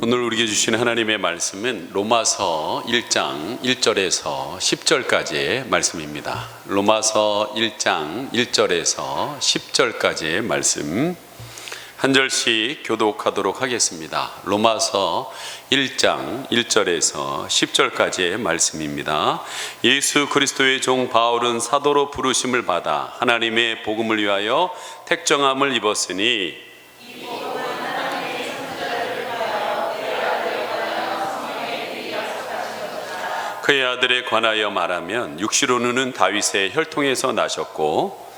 오늘 우리에게 주신 하나님의 말씀은 로마서 1장 1절에서 10절까지의 말씀입니다. 로마서 1장 1절에서 10절까지의 말씀 한 절씩 교독하도록 하겠습니다. 로마서 1장 1절에서 10절까지의 말씀입니다. 예수 그리스도의 종 바울은 사도로 부르심을 받아 하나님의 복음을 위하여 택정함을 입었으니 그의 아들에 관하여 말하면 육시로는 다윗의 혈통에서 나셨고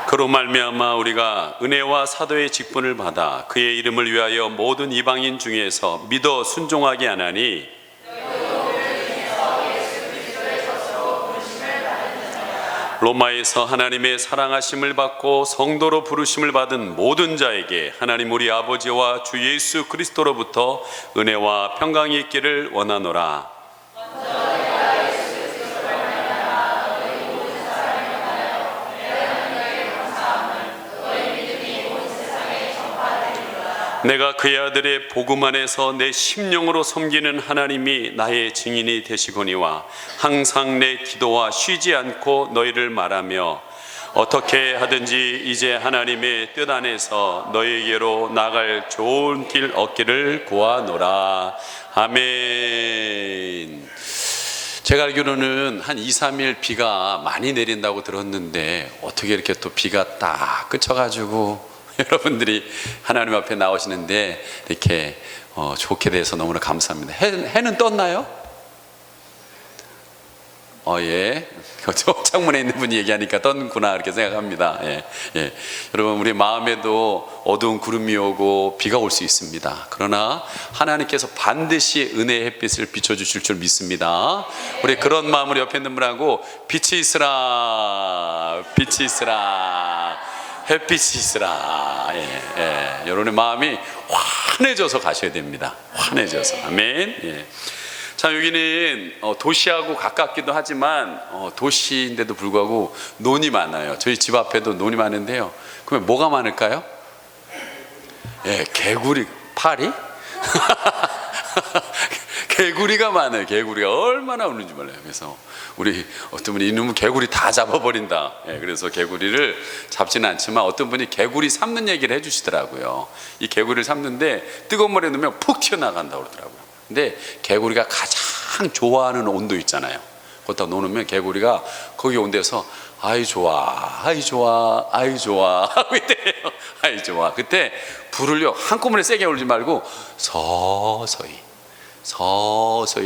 그로 말미암아 우리가 은혜와 사도의 직분을 받아 그의 이름을 위하여 모든 이방인 중에서 믿어 순종하게 하나니 로마에서 하나님의 사랑하심을 받고 성도로 부르심을 받은 모든 자에게 하나님 우리 아버지와 주 예수 그리스도로부터 은혜와 평강이 있기를 원하노라. 내가 그의 아들의 복음 안에서 내 심령으로 섬기는 하나님이 나의 증인이 되시거니와 항상 내 기도와 쉬지 않고 너희를 말하며 어떻게 하든지 이제 하나님의 뜻 안에서 너희에게로 나갈 좋은 길 얻기를 구하노라. 아멘. 제가 알기로는 한 2, 3일 비가 많이 내린다고 들었는데 어떻게 이렇게 또 비가 딱 그쳐가지고 여러분들이 하나님 앞에 나오시는데 이렇게 좋게 돼서 너무나 감사합니다. 해는 떴나요? 예. 창문에 있는 분이 얘기하니까 떴구나 이렇게 생각합니다. 예. 여러분 우리 마음에도 어두운 구름이 오고 비가 올 수 있습니다. 그러나 하나님께서 반드시 은혜의 햇빛을 비춰주실 줄 믿습니다. 우리 그런 마음으로 옆에 있는 분하고 빛이 있으라, 빛이 있으라, 햇빛이 있으라. 여러분의 마음이 환해져서 가셔야 됩니다. 환해져서. 아멘. 예. 자, 여기는 도시하고 가깝기도 하지만 도시인데도 불구하고 논이 많아요. 저희 집 앞에도 논이 많은데요. 그러면 뭐가 많을까요? 개구리, 파리? 개구리가 많아요. 개구리가 얼마나 오는지 몰라요. 그래서 우리 어떤 분이 이놈은 개구리 다 잡아버린다. 그래서 개구리를 잡지는 않지만 어떤 분이 개구리 삶는 얘기를 해주시더라고요. 이 개구리를 삶는데 뜨거운 물에 넣으면 푹 튀어나간다고 그러더라고요. 근데 개구리가 가장 좋아하는 온도 있잖아요. 거기다 놓으면 개구리가 거기 온데서 아이 좋아, 아이 좋아, 아이 좋아 하고 있대요. 아이 좋아. 그때 불을요 한꺼번에 세게 올리지 말고 서서히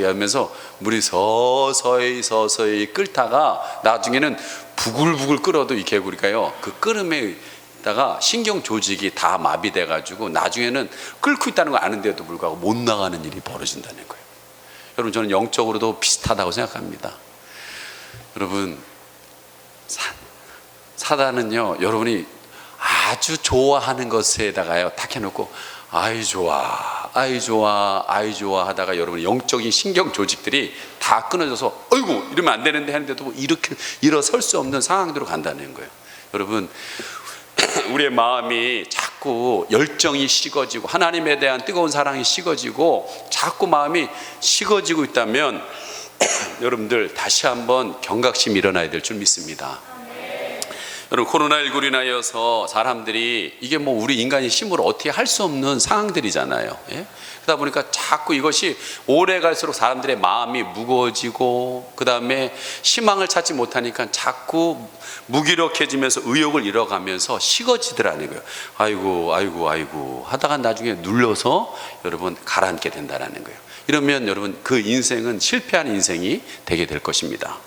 하면서 물이 서서히 끓다가 나중에는 부글부글 끓어도 이 개구리가요 그 끓음에 다가 신경 조직이 다 마비돼 가지고 나중에는 끓고 있다는 걸 아는데도 불구하고 못 나가는 일이 벌어진다는 거예요. 여러분 저는 영적으로도 비슷하다고 생각합니다. 여러분 사단은요 여러분이 아주 좋아하는 것에다가요 딱 해놓고 아이 좋아 하다가 여러분의 영적인 신경 조직들이 다 끊어져서 어이구 이러면 안 되는데 하는데도 이렇게 일어설 수 없는 상황으로 간다는 거예요. 여러분 우리의 마음이 자꾸 열정이 식어지고 하나님에 대한 뜨거운 사랑이 식어지고 자꾸 마음이 식어지고 있다면 여러분들 다시 한번 경각심이 일어나야 될 줄 믿습니다. 여러분 코로나19로 인하여서 사람들이 이게 뭐 우리 인간의 힘으로 어떻게 할 수 없는 상황들이잖아요. 그러다 보니까 자꾸 이것이 오래 갈수록 사람들의 마음이 무거워지고 그 다음에 희망을 찾지 못하니까 자꾸 무기력해지면서 의욕을 잃어가면서 식어지더라는 거예요. 아이고 하다가 나중에 눌러서 여러분 가라앉게 된다는 거예요. 이러면 여러분 그 인생은 실패한 인생이 되게 될 것입니다.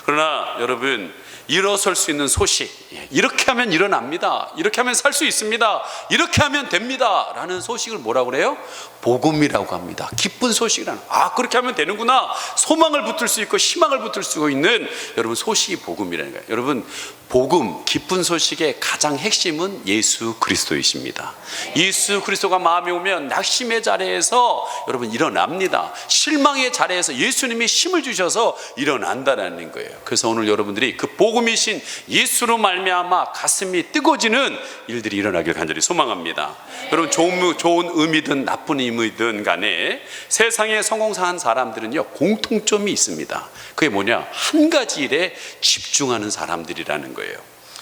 그러나 여러분 일어설 수 있는 소식, 이렇게 하면 일어납니다, 이렇게 하면 살 수 있습니다, 이렇게 하면 됩니다 라는 소식을 뭐라고 그래요? 복음이라고 합니다. 기쁜 소식이라는, 그렇게 하면 되는구나, 소망을 붙들 수 있고 희망을 붙들 수 있는 여러분 소식이 복음이라는 거예요. 여러분 복음, 기쁜 소식의 가장 핵심은 예수 그리스도이십니다. 예수 그리스도가 마음에 오면 낙심의 자리에서 여러분 일어납니다. 실망의 자리에서 예수님이 힘을 주셔서 일어난다는 거예요. 그래서 오늘 여러분들이 그 복음이신 예수로 말미암아 가슴이 뜨거워지는 일들이 일어나길 간절히 소망합니다. 여러분 좋은 의미든 나쁜 의미든 간에 세상에 성공한 사람들은요 공통점이 있습니다. 그게 뭐냐? 한 가지 일에 집중하는 사람들이라는 거예요.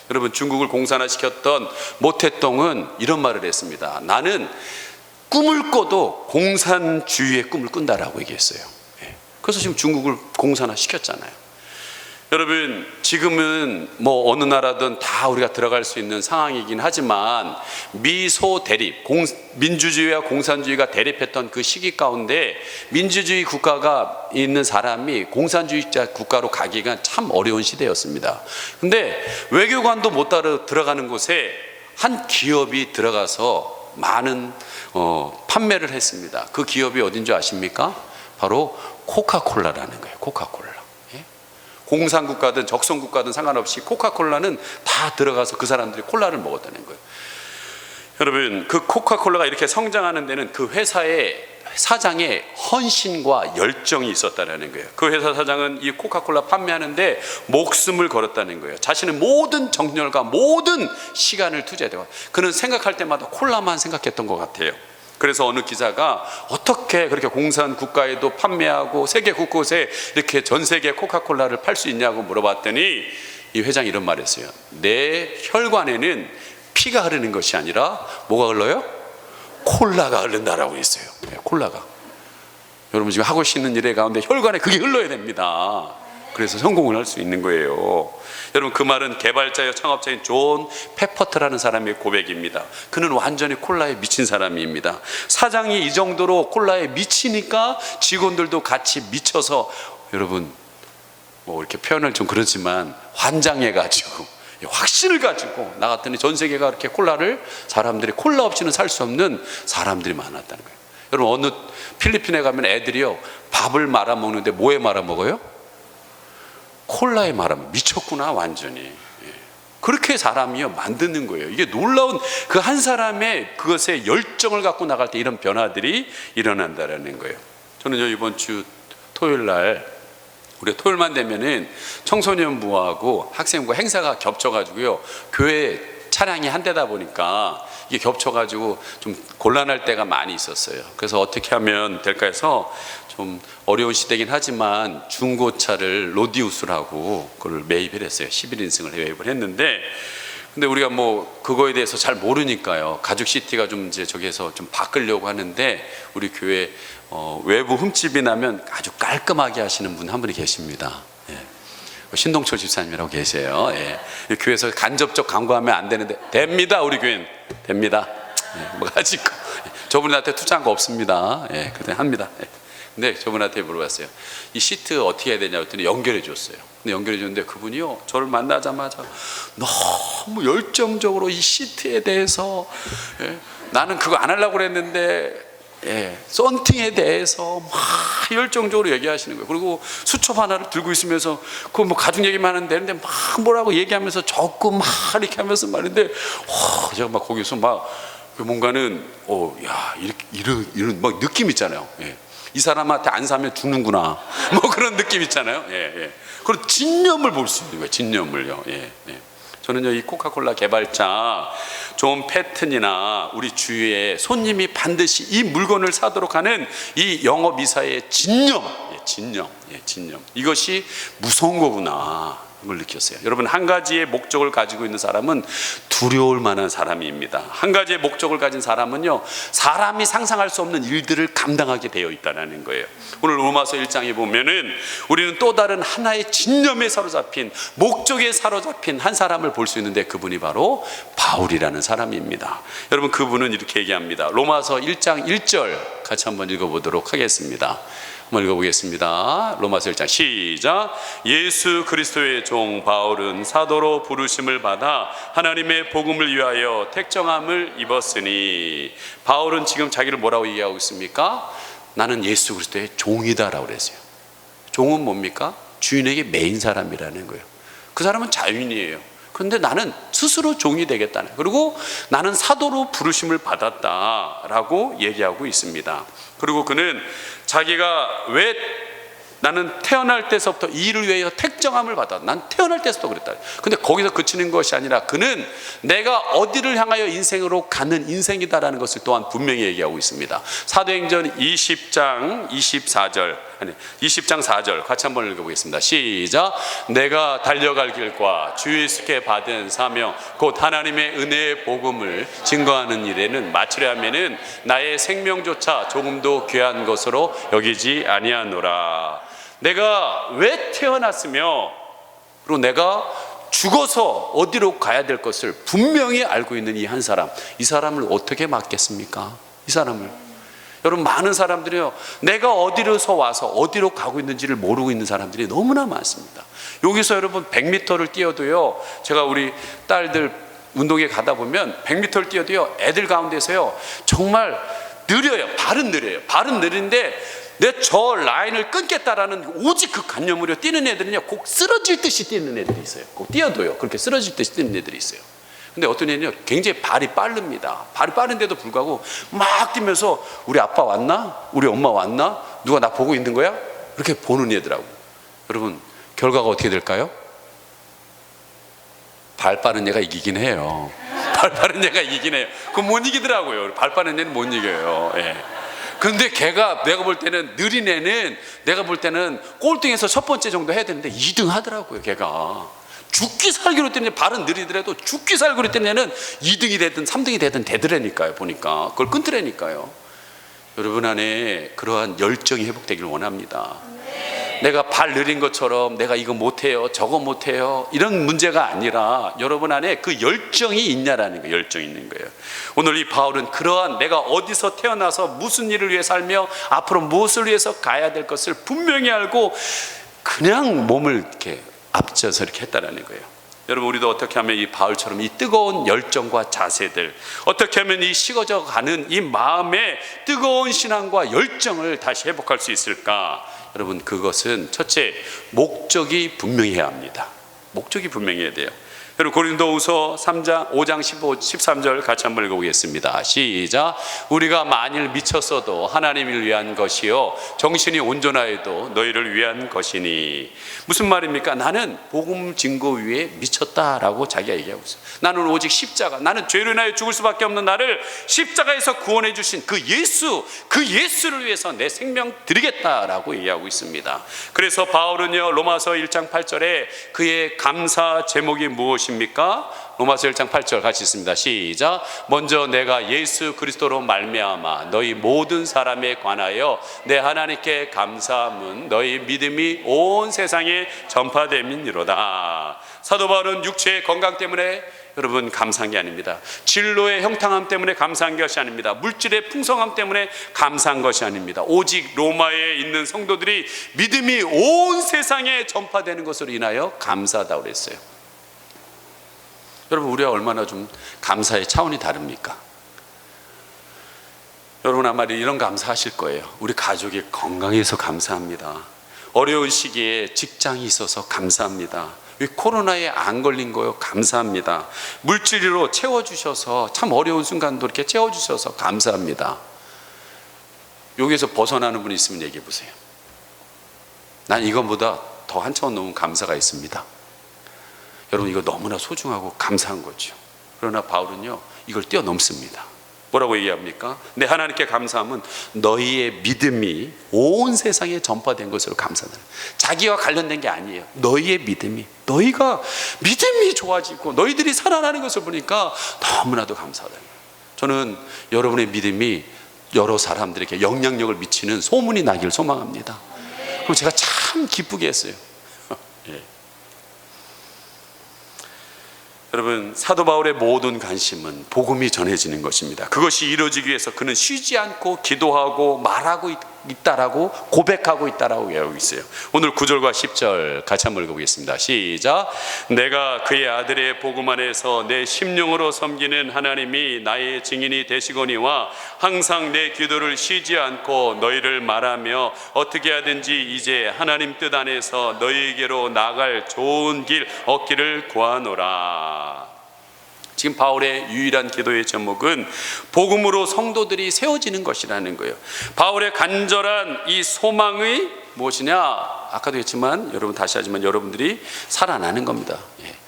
여러분 중국을 공산화시켰던 모태똥은 이런 말을 했습니다. 나는 꿈을 꿔도 공산주의의 꿈을 꾼다라고 얘기했어요. 그래서 지금 중국을 공산화시켰잖아요. 여러분 지금은 뭐 어느 나라든 다 우리가 들어갈 수 있는 상황이긴 하지만 미소 대립, 민주주의와 공산주의가 대립했던 그 시기 가운데 민주주의 국가가 있는 사람이 공산주의자 국가로 가기가 참 어려운 시대였습니다. 근데 외교관도 못 들어가는 곳에 한 기업이 들어가서 많은 판매를 했습니다. 그 기업이 어딘 줄 아십니까? 바로 코카콜라라는 거예요. 코카콜라. 공산국가든 적성국가든 상관없이 코카콜라는 다 들어가서 그 사람들이 콜라를 먹었다는 거예요. 여러분 그 코카콜라가 이렇게 성장하는 데는 그 회사의 사장의 헌신과 열정이 있었다는 거예요. 그 회사 사장은 이 코카콜라 판매하는데 목숨을 걸었다는 거예요. 자신의 모든 정열과 모든 시간을 투자해요. 그는 생각할 때마다 콜라만 생각했던 것 같아요. 그래서 어느 기자가 어떻게 그렇게 공산 국가에도 판매하고 세계 곳곳에 이렇게 전 세계 코카콜라를 팔 수 있냐고 물어봤더니 이 회장이 이런 말을 했어요. 내 혈관에는 피가 흐르는 것이 아니라 뭐가 흘러요? 콜라가 흐른다라고 했어요. 콜라가. 여러분 지금 하고 있는 일의 가운데 혈관에 그게 흘러야 됩니다. 그래서 성공을 할 수 있는 거예요. 여러분 그 말은 개발자여 창업자인 존 페퍼트라는 사람의 고백입니다. 그는 완전히 콜라에 미친 사람입니다. 사장이 이 정도로 콜라에 미치니까 직원들도 같이 미쳐서 여러분 뭐 이렇게 표현을 좀 그렇지만 환장해가지고 확신을 가지고 나갔더니 전 세계가 이렇게 콜라를 사람들이 콜라 없이는 살 수 없는 사람들이 많았다는 거예요. 여러분 어느 필리핀에 가면 애들이요 밥을 말아 먹는데 뭐에 말아 먹어요? 콜라에 말하면 미쳤구나 완전히. 그렇게 사람이요 만드는 거예요. 이게 놀라운 그 한 사람의 그것에 열정을 갖고 나갈 때 이런 변화들이 일어난다라는 거예요. 저는요 이번 주 토요일 날 우리 토요일만 되면은 청소년부하고 학생부 행사가 겹쳐가지고요 교회 차량이 한 대다 보니까 이게 겹쳐가지고 좀 곤란할 때가 많이 있었어요. 그래서 어떻게 하면 될까 해서 좀 어려운 시대긴 하지만 중고차를 로디우스라고 그걸 매입을 했어요. 11인승을 매입을 했는데 근데 우리가 뭐 그거에 대해서 잘 모르니까요. 가죽 시트가 좀 이제 저기에서 좀 바꾸려고 하는데 우리 교회 외부 흠집이 나면 아주 깔끔하게 하시는 분 한 분이 계십니다. 신동철 집사님이라고 계세요. 교회에서 간접적 광고하면 안 되는데 됩니다. 우리 교회는 됩니다. 뭐 가지고 저분한테 투자한 거 없습니다. 그때 합니다. 근데 저분한테 물어봤어요. 이 시트 어떻게 해야 되냐고 했더니 연결해 줬어요. 근데 연결해 줬는데 그분이요 저를 만나자마자 너무 열정적으로 이 시트에 대해서 나는 그거 안 하려고 그랬는데 썬팅에 대해서 막 열정적으로 얘기하시는 거예요. 그리고 수첩 하나를 들고 있으면서 그 뭐 가죽 얘기만 하면 되는데 막 뭐라고 얘기하면서 적고 막 이렇게 하면서 말인데 제가 막 거기서 막 뭔가는 야 이런 막 느낌 있잖아요. 이 사람한테 안 사면 죽는구나 뭐 그런 느낌 있잖아요. 그리고 진념을 볼 수 있는 거예요. 진념을요. 저는요 이 코카콜라 개발자 존 패튼이나 우리 주위에 손님이 반드시 이 물건을 사도록 하는 이 영업이사의 진념 이것이 무서운 거구나 걸 느꼈어요. 여러분 한 가지의 목적을 가지고 있는 사람은 두려울 만한 사람입니다. 한 가지의 목적을 가진 사람은요 사람이 상상할 수 없는 일들을 감당하게 되어 있다는 거예요. 오늘 로마서 1장에 보면은 우리는 또 다른 하나의 진념에 사로잡힌 목적에 사로잡힌 한 사람을 볼 수 있는데 그분이 바로 바울이라는 사람입니다. 여러분 그분은 이렇게 얘기합니다. 로마서 1장 1절 같이 한번 읽어보도록 하겠습니다. 한번 읽어보겠습니다. 로마서 1장 시작. 예수 그리스도의 종 바울은 사도로 부르심을 받아 하나님의 복음을 위하여 택정함을 입었으니. 바울은 지금 자기를 뭐라고 얘기하고 있습니까? 나는 예수 그리스도의 종이다라고 그랬어요. 종은 뭡니까? 주인에게 매인 사람이라는 거예요. 그 사람은 자유인이에요. 그런데 나는 스스로 종이 되겠다는, 그리고 나는 사도로 부르심을 받았다라고 얘기하고 있습니다. 그리고 그는 자기가 왜 나는 태어날 때서부터 이 일을 위해서 택정함을 받아, 난 태어날 때서부터 그랬다. 근데 거기서 그치는 것이 아니라 그는 내가 어디를 향하여 인생으로 가는 인생이다라는 것을 또한 분명히 얘기하고 있습니다. 사도행전 20장 4절 같이 한번 읽어보겠습니다. 시작. 내가 달려갈 길과 주 예수께 받은 사명 곧 하나님의 은혜의 복음을 증거하는 일에는 마치려 하면은 나의 생명조차 조금도 귀한 것으로 여기지 아니하노라. 내가 왜 태어났으며 그리고 내가 죽어서 어디로 가야 될 것을 분명히 알고 있는 이 한 사람, 이 사람을 어떻게 맡겠습니까? 이 사람을. 여러분, 많은 사람들이요, 내가 어디로서 와서 어디로 가고 있는지를 모르고 있는 사람들이 너무나 많습니다. 여기서 여러분 100m를 뛰어도요, 제가 우리 딸들 운동에 가다 보면 100m를 뛰어도요, 애들 가운데서요 정말 느려요. 발은 느려요. 발은 느린데 내 저 라인을 끊겠다라는 오직 그 관념으로 뛰는 애들은요, 꼭 쓰러질 듯이 뛰는 애들이 있어요. 꼭 뛰어도요 그렇게 쓰러질 듯이 뛰는 애들이 있어요. 근데 어떤 애는요 굉장히 발이 빠릅니다. 발이 빠른데도 불구하고 막 뛰면서 우리 아빠 왔나? 우리 엄마 왔나? 누가 나 보고 있는 거야? 이렇게 보는 애들하고. 여러분, 결과가 어떻게 될까요? 발 빠른 애가 이기긴 해요. 발 빠른 애가 이기긴 해요. 그건 못 이기더라고요. 발 빠른 애는 못 이겨요. 예. 근데 걔가, 내가 볼 때는 느린 애는, 내가 볼 때는 꼴등에서 첫 번째 정도 해야 되는데 2등 하더라고요. 걔가 죽기 살기로 뛰는 애, 발은 느리더라도 죽기 살기로 뛰는 애는 2등이 되든 3등이 되든 되더라니까요. 보니까 그걸 끊더라니까요. 여러분 안에 그러한 열정이 회복되기를 원합니다. 내가 발 느린 것처럼 내가 이거 못해요, 저거 못해요, 이런 문제가 아니라 여러분 안에 그 열정이 있냐라는 거예요. 열정이 있는 거예요. 오늘 이 바울은 그러한 내가 어디서 태어나서 무슨 일을 위해 살며 앞으로 무엇을 위해서 가야 될 것을 분명히 알고 그냥 몸을 이렇게 앞져서 이렇게 했다라는 거예요. 여러분, 우리도 어떻게 하면 이 바울처럼 이 뜨거운 열정과 자세들, 어떻게 하면 이 식어져 가는 이 마음의 뜨거운 신앙과 열정을 다시 회복할 수 있을까? 여러분, 그것은 첫째, 목적이 분명해야 합니다. 목적이 분명해야 돼요. 여러분, 고린도후서 5장 15, 13절 같이 한번 읽어보겠습니다. 시작. 우리가 만일 미쳤어도 하나님을 위한 것이요 정신이 온전하여도 너희를 위한 것이니. 무슨 말입니까? 나는 복음 증거 위에 미쳤다라고 자기가 얘기하고 있어요. 나는 오직 십자가, 나는 죄로 인하여 죽을 수밖에 없는 나를 십자가에서 구원해 주신 그 예수를 위해서 내 생명 드리겠다라고 얘기하고 있습니다. 그래서 바울은요, 로마서 1장 8절에 그의 감사 제목이 무엇입니까? 로마서 1장 8절 같이 있습니다. 시작. 먼저 내가 예수 그리스도로 말미암아 너희 모든 사람에 관하여 내 하나님께 감사함은 너희 믿음이 온 세상에 전파됨이니로다. 사도 바울은 육체의 건강 때문에 여러분 감사한 게 아닙니다. 진로의 형통함 때문에 감사한 것이 아닙니다. 물질의 풍성함 때문에 감사한 것이 아닙니다. 오직 로마에 있는 성도들이 믿음이 온 세상에 전파되는 것으로 인하여 감사하다고 그랬어요. 여러분, 우리가 얼마나 좀 감사의 차원이 다릅니까? 여러분 아마 이런 감사하실 거예요. 우리 가족이 건강해서 감사합니다. 어려운 시기에 직장이 있어서 감사합니다. 코로나에 안 걸린 거요, 감사합니다. 물질로 채워주셔서 참 어려운 순간도 이렇게 채워주셔서 감사합니다. 여기에서 벗어나는 분이 있으면 얘기해 보세요. 난 이것보다 더 한 차원 넘은 감사가 있습니다. 여러분, 이거 너무나 소중하고 감사한 거죠. 그러나 바울은요, 이걸 뛰어넘습니다. 뭐라고 얘기합니까? 내 하나님께 감사함은 너희의 믿음이 온 세상에 전파된 것으로 감사하는, 자기와 관련된 게 아니에요. 너희의 믿음이, 너희가 믿음이 좋아지고 너희들이 살아나는 것을 보니까 너무나도 감사하다. 저는 여러분의 믿음이 여러 사람들에게 영향력을 미치는 소문이 나길 소망합니다. 그럼 제가 참 기쁘게 했어요. 예. 여러분, 사도 바울의 모든 관심은 복음이 전해지는 것입니다. 그것이 이루어지기 위해서 그는 쉬지 않고 기도하고 말하고 있다라고 고백하고 있다라고 얘기하고 있어요. 오늘 9절과 10절 같이 한번 읽어보겠습니다. 시작. 내가 그의 아들의 복음 안에서 내 심령으로 섬기는 하나님이 나의 증인이 되시거니와 항상 내 기도를 쉬지 않고 너희를 말하며 어떻게 하든지 이제 하나님 뜻 안에서 너희에게로 나갈 좋은 길 얻기를 구하노라. 지금 바울의 유일한 기도의 제목은 복음으로 성도들이 세워지는 것이라는 거예요. 바울의 간절한 이 소망의 무엇이냐? 아까도 했지만 여러분 다시 하지만 여러분들이 살아나는 겁니다.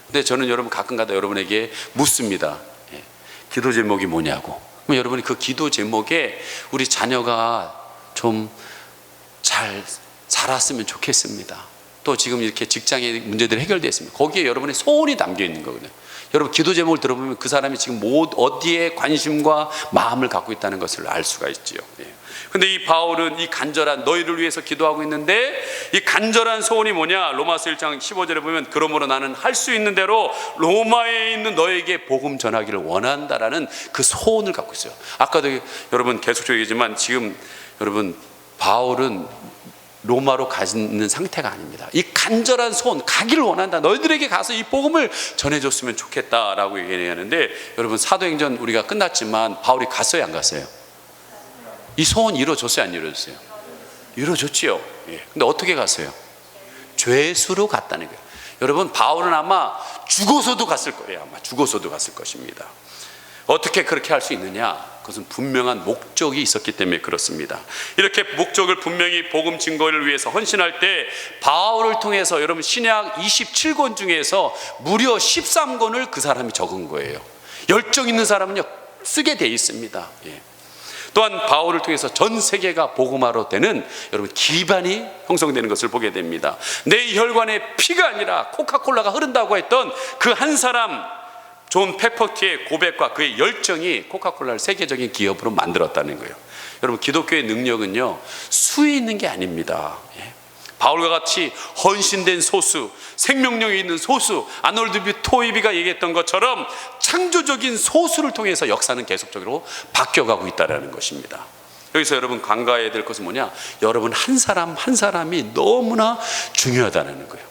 근데 저는 여러분 가끔가다 여러분에게 묻습니다. 기도 제목이 뭐냐고. 그럼 여러분이 그 기도 제목에 우리 자녀가 좀 잘 자랐으면 좋겠습니다. 또 지금 이렇게 직장의 문제들이 해결됐습니다. 거기에 여러분의 소원이 담겨 있는 거거든요. 여러분 기도 제목을 들어보면 그 사람이 지금 어디에 관심과 마음을 갖고 있다는 것을 알 수가 있지요. 근데 이 바울은 이 간절한 너희를 위해서 기도하고 있는데 이 간절한 소원이 뭐냐? 로마서 1장 15절에 보면 그러므로 나는 할 수 있는 대로 로마에 있는 너에게 복음 전하기를 원한다라는 그 소원을 갖고 있어요. 아까도 여러분 계속적으로 얘기했지만 지금 여러분 바울은 로마로 가는 상태가 아닙니다. 이 간절한 소원, 가기를 원한다. 너희들에게 가서 이 복음을 전해줬으면 좋겠다라고 얘기하는데 여러분 사도행전 우리가 끝났지만 바울이 갔어요, 안 갔어요? 이 소원 이루어졌어요, 안 이루어졌어요? 이루어졌지요. 근데 어떻게 갔어요? 죄수로 갔다는 거예요. 여러분 바울은 아마 죽어서도 갔을 거예요. 아마 죽어서도 갔을 것입니다. 어떻게 그렇게 할 수 있느냐? 그것은 분명한 목적이 있었기 때문에 그렇습니다. 이렇게 목적을 분명히 복음 증거를 위해서 헌신할 때 바울을 통해서 여러분 신약 27권 중에서 무려 13권을 그 사람이 적은 거예요. 열정 있는 사람은요 쓰게 돼 있습니다. 또한 바울을 통해서 전 세계가 복음화로 되는 여러분 기반이 형성되는 것을 보게 됩니다. 내 혈관에 피가 아니라 코카콜라가 흐른다고 했던 그 한 사람 존 페퍼티의 고백과 그의 열정이 코카콜라를 세계적인 기업으로 만들었다는 거예요. 여러분 기독교의 능력은요 수에 있는 게 아닙니다. 바울과 같이 헌신된 소수, 생명력이 있는 소수, 아놀드 토이비가 얘기했던 것처럼 창조적인 소수를 통해서 역사는 계속적으로 바뀌어가고 있다는 것입니다. 여기서 여러분 간과해야 될 것은 뭐냐? 여러분 한 사람 한 사람이 너무나 중요하다는 거예요.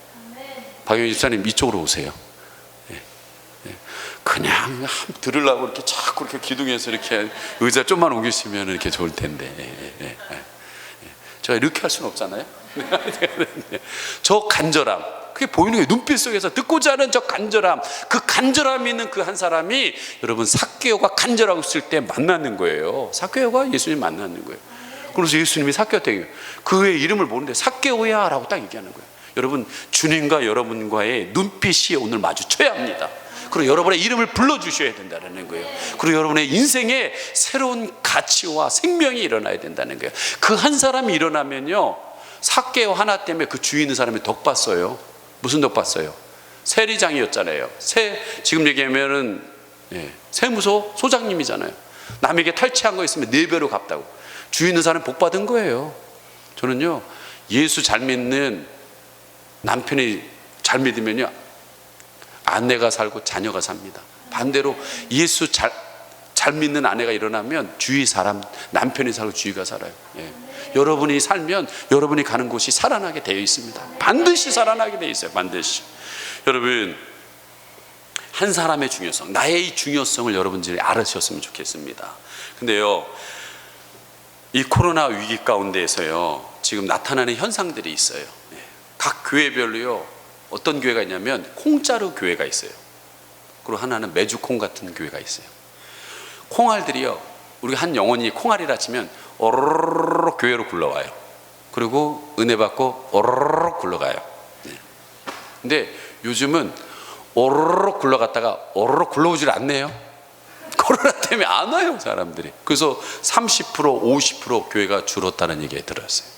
박영희 집사님 이쪽으로 오세요. 그냥 들으려고 이렇게 자꾸 이렇게 기둥에서 이렇게 의자 좀만 옮기시면 이렇게 좋을 텐데. 제가 이렇게 할 수는 없잖아요. 저 간절함, 그게 보이는 거예요. 눈빛 속에서 듣고자 하는 저 간절함, 그 간절함이 있는 그 한 사람이 여러분 삭개오가 간절하고 있을 때 만나는 거예요. 삭개오가 예수님 만나는 거예요. 그래서 예수님이 삭개오한테 그의 이름을 모르는데 삭개오야 라고 딱 얘기하는 거예요. 여러분 주님과 여러분과의 눈빛이 오늘 마주쳐야 합니다. 그리고 여러분의 이름을 불러주셔야 된다는 거예요. 그리고 여러분의 인생에 새로운 가치와 생명이 일어나야 된다는 거예요. 그 한 사람이 일어나면요 삭개오 하나 때문에 그 주위 있는 사람이 덕 봤어요. 무슨 덕 봤어요? 세리장이었잖아요. 지금 얘기하면은 세무소 소장님이잖아요. 남에게 탈취한 거 있으면 4배로 갚다고. 주위 있는 사람이 복 받은 거예요. 저는요 예수 잘 믿는 남편이 잘 믿으면요 아내가 살고 자녀가 삽니다. 반대로 예수 잘 믿는 아내가 일어나면 주위 사람, 남편이 살고 주위가 살아요. 여러분이 살면 여러분이 가는 곳이 살아나게 되어 있습니다. 반드시 살아나게 되어 있어요. 반드시. 여러분 한 사람의 중요성, 나의 이 중요성을 여러분들이 알으셨으면 좋겠습니다. 근데요 이 코로나 위기 가운데에서요 지금 나타나는 현상들이 있어요. 각 교회별로요 어떤 교회가 있냐면 콩자루 교회가 있어요. 그리고 하나는 메주콩 같은 교회가 있어요. 콩알들이요 우리가 한 영혼이 콩알이라 치면 오르르르 교회로 굴러와요. 그리고 은혜 받고 오르르르 굴러가요. 근데 요즘은 오르르르 굴러갔다가 오르르 굴러오질 않네요. 코로나 때문에 안 와요 사람들이. 그래서 30% 50% 교회가 줄었다는 얘기가 들었어요.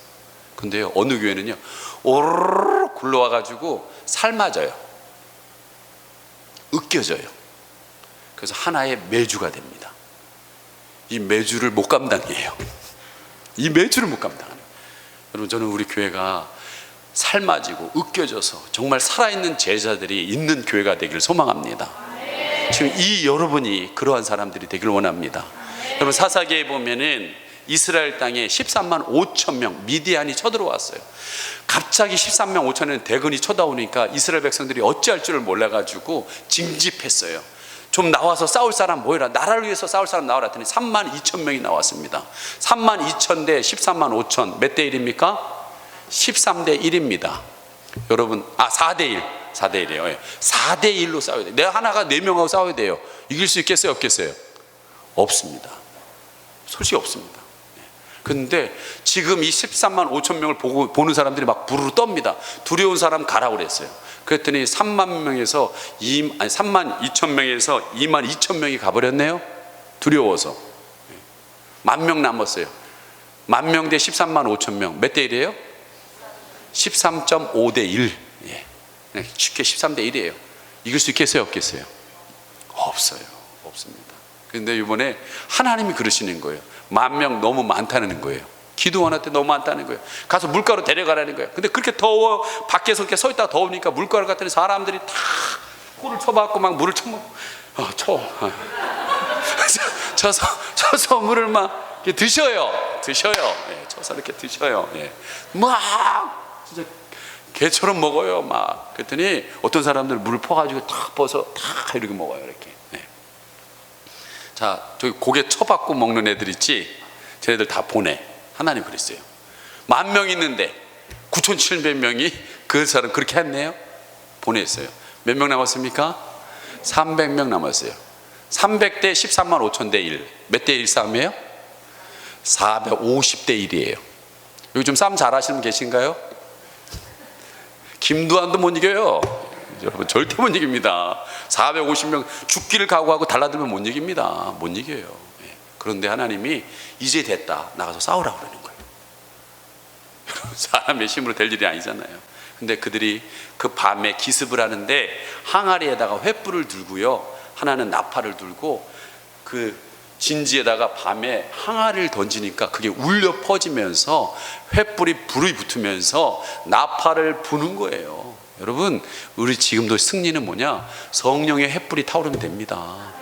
근데요 어느 교회는요 오르르르 굴러와가지고 삶아져요. 으깨져요. 그래서 하나의 매주가 됩니다. 이 매주를 못 감당해요. 이 매주를 못 감당해요. 여러분 저는 우리 교회가 삶아지고 으깨져서 정말 살아있는 제자들이 있는 교회가 되기를 소망합니다. 지금 이 여러분이 그러한 사람들이 되기를 원합니다. 여러분 사사기에 보면은 이스라엘 땅에 13만 5천 명 미디안이 쳐들어왔어요. 갑자기 13만 5천의 대군이 쳐다오니까 이스라엘 백성들이 어찌할 줄을 몰라가지고 징집했어요. 좀 나와서 싸울 사람 모여라, 나라를 위해서 싸울 사람 나와라 했더니 3만 2천 명이 나왔습니다. 3만 2천 대 13만 5천 몇 대 1입니까? 13대 1입니다. 여러분, 4대 1, 4대 1이에요. 4대 1로 싸워야 돼요. 내가 하나가 4명하고 싸워야 돼요. 이길 수 있겠어요, 없겠어요? 없습니다. 솔직히 없습니다. 근데 지금 이 13만 5천 명을 보는 사람들이 막 부르르 떱니다. 두려운 사람 가라고 그랬어요. 그랬더니 3만 2천 명에서 2만 2천 명이 가버렸네요. 두려워서. 10,000명 남았어요. 10,000명 대 13만 5천 명. 몇 대 1이에요? 13.5대 1. 쉽게 13대 1이에요. 이길 수 있겠어요, 없겠어요? 없어요. 없습니다. 그런데 이번에 하나님이 그러시는 거예요. 10,000명 너무 많다는 거예요. 기도원할 때 너무 많다는 거예요. 가서 물가로 데려가라는 거예요. 근데 그렇게 더워, 밖에서 이렇게 서 있다가 더우니까 물가로 갔더니 사람들이 다 꿀을 쳐박고 막 물을 쳐서 물을 막 이렇게 드셔요. 쳐서 이렇게 드셔요. 막 진짜 개처럼 먹어요. 막 그랬더니 어떤 사람들은 물을 퍼가지고 탁 퍼서 탁 이렇게 먹어요. 이렇게. 자, 저기 고개 쳐박고 먹는 애들 있지? 쟤네들 다 보내. 하나님 그랬어요. 10,000명 있는데 9,700명이 그 사람 그렇게 했네요. 보냈어요. 몇 명 남았습니까? 300명 남았어요. 300대 13만 5천 대 1. 몇 대 1 싸움이에요? 450대 1이에요. 여기 좀 싸움 잘하시는 분 계신가요? 김두한도 못 이겨요. 여러분 절대 못 이깁니다. 450명 죽기를 각오하고 달라들면 못 이깁니다. 못 이겨요. 그런데 하나님이 이제 됐다, 나가서 싸우라고 그러는 거예요. 여러분 사람의 힘으로 될 일이 아니잖아요. 근데 그들이 그 밤에 기습을 하는데 항아리에다가 횃불을 들고요, 하나는 나팔을 들고 그 진지에다가 밤에 항아리를 던지니까 그게 울려 퍼지면서 횃불이 불이 붙으면서 나팔을 부는 거예요. 여러분 우리 지금도 승리는 뭐냐? 성령의 횃불이 타오르면 됩니다.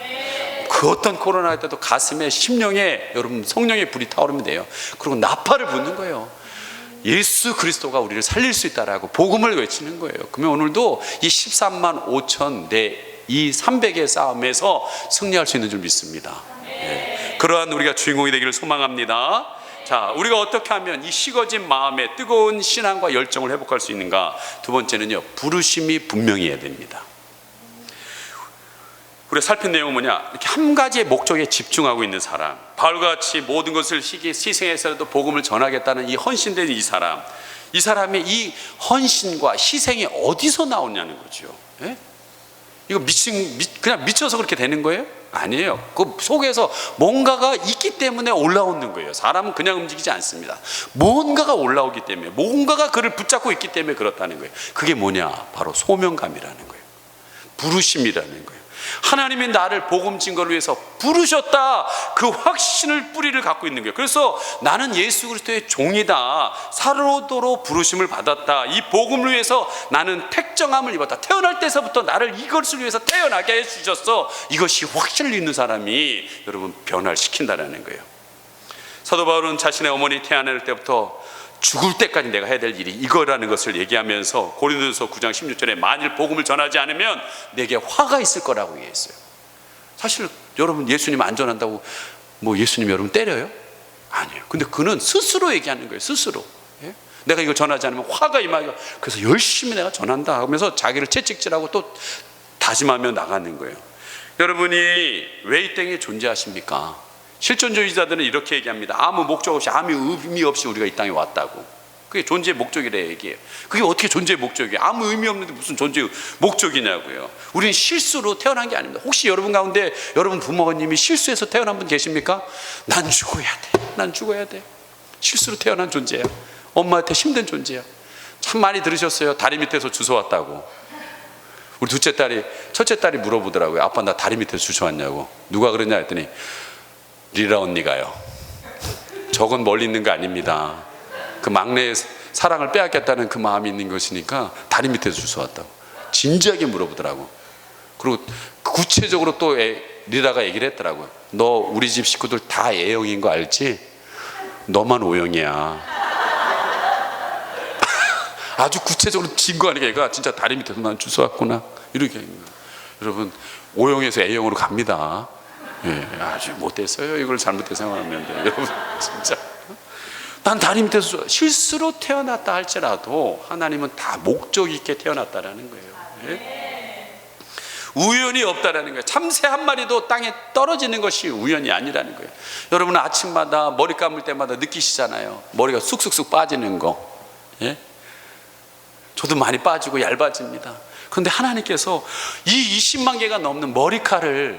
그 어떤 코로나 때도 가슴에 심령에 여러분 성령의 불이 타오르면 돼요. 그리고 나팔을 부는 거예요. 예수 그리스도가 우리를 살릴 수 있다라고 복음을 외치는 거예요. 그러면 오늘도 이 13만 5천 대 이 300의 싸움에서 승리할 수 있는 줄 믿습니다. 그러한 우리가 주인공이 되기를 소망합니다. 자, 우리가 어떻게 하면 이 식어진 마음에 뜨거운 신앙과 열정을 회복할 수 있는가? 두 번째는요, 부르심이 분명해야 됩니다. 우리가 살핀 내용은 뭐냐? 이렇게 한 가지의 목적에 집중하고 있는 사람, 바울과 같이 모든 것을 희생해서라도 복음을 전하겠다는 이 헌신된 이 사람의 이 헌신과 희생이 어디서 나오냐는 거죠. 예? 이거 그냥 미쳐서 그렇게 되는 거예요? 아니에요. 그 속에서 뭔가가 있기 때문에 올라오는 거예요. 사람은 그냥 움직이지 않습니다. 뭔가가 올라오기 때문에, 뭔가가 그를 붙잡고 있기 때문에 그렇다는 거예요. 그게 뭐냐? 바로 소명감이라는 거예요. 부르심이라는 거예요. 하나님이 나를 복음 증거를 위해서 부르셨다, 그 확신을 뿌리를 갖고 있는 거예요. 그래서 나는 예수 그리스도의 종이다, 살아오도록 부르심을 받았다, 이 복음을 위해서 나는 택정함을 입었다, 태어날 때서부터 나를 이것을 위해서 태어나게 해주셨어, 이것이 확신을 있는 사람이 여러분 변화시킨다는 거예요. 사도 바울은 자신의 어머니 태어날 때부터 죽을 때까지 내가 해야 될 일이 이거라는 것을 얘기하면서 고린도전서 9장 16절에 만일 복음을 전하지 않으면 내게 화가 있을 거라고 얘기했어요. 사실 여러분 예수님 안 전한다고 뭐 예수님 여러분 때려요? 아니에요. 근데 그는 스스로 얘기하는 거예요. 스스로. 예? 내가 이거 전하지 않으면 화가 임하여, 그래서 열심히 내가 전한다 하면서 자기를 채찍질하고 또 다짐하며 나가는 거예요. 여러분이 왜 이 땅에 존재하십니까? 실존주의자들은 이렇게 얘기합니다. 아무 목적 없이, 아무 의미 없이 우리가 이 땅에 왔다고. 그게 존재의 목적이라 얘기해요. 그게 어떻게 존재의 목적이에요? 아무 의미 없는데 무슨 존재의 목적이냐고요. 우리는 실수로 태어난 게 아닙니다. 혹시 여러분 가운데 여러분 부모님이 실수해서 태어난 분 계십니까? 난 죽어야 돼, 난 죽어야 돼. 실수로 태어난 존재야. 엄마한테 힘든 존재야. 참 많이 들으셨어요. 다리 밑에서 주워왔다고. 우리 첫째 딸이 물어보더라고요. 아빠 나 다리 밑에서 주워왔냐고. 누가 그러냐 했더니 리라 언니가요. 저건 멀리 있는 거 아닙니다. 그 막내의 사랑을 빼앗겠다는 그 마음이 있는 것이니까 다리 밑에서 주워왔다고 진지하게 물어보더라고. 그리고 구체적으로 또 리라가 얘기를 했더라고요. 너 우리 집 식구들 다 A형인 거 알지? 너만 O형이야. 아주 구체적으로 증거하니까 얘가 진짜 다리 밑에서 난 주워왔구나 이렇게 하는 거예요. 여러분 O형에서 A형으로 갑니다. 예, 아주 못됐어요. 이걸 잘못해서 생각하면 돼. 여러분 진짜 난 다리 밑에서 실수로 태어났다 할지라도 하나님은 다 목적 있게 태어났다라는 거예요. 예? 우연이 없다라는 거예요. 참새 한 마리도 땅에 떨어지는 것이 우연이 아니라는 거예요. 여러분 아침마다 머리 감을 때마다 느끼시잖아요. 머리가 쑥쑥쑥 빠지는 거. 예? 저도 많이 빠지고 얇아집니다. 그런데 하나님께서 이 20만 개가 넘는 머리카락을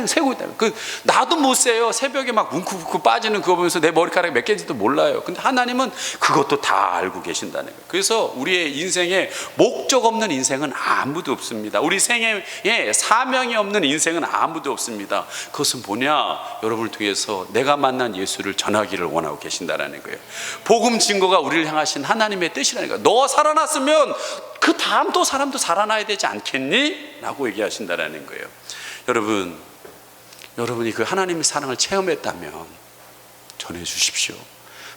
세고 있다면 나도 못 세요. 새벽에 막 뭉클뭉클 빠지는 그거 보면서 내 머리카락이 몇 개인지도 몰라요. 근데 하나님은 그것도 다 알고 계신다는 거예요. 그래서 우리의 인생에 목적 없는 인생은 아무도 없습니다. 우리 생애에 사명이 없는 인생은 아무도 없습니다. 그것은 뭐냐? 여러분을 통해서 내가 만난 예수를 전하기를 원하고 계신다는 거예요. 복음 증거가 우리를 향하신 하나님의 뜻이라는 거예요. 너 살아났으면 그 다음 또 사람도 살아나야 되지 않겠니? 라고 얘기하신다라는 거예요. 여러분이 그 하나님의 사랑을 체험했다면 전해 주십시오.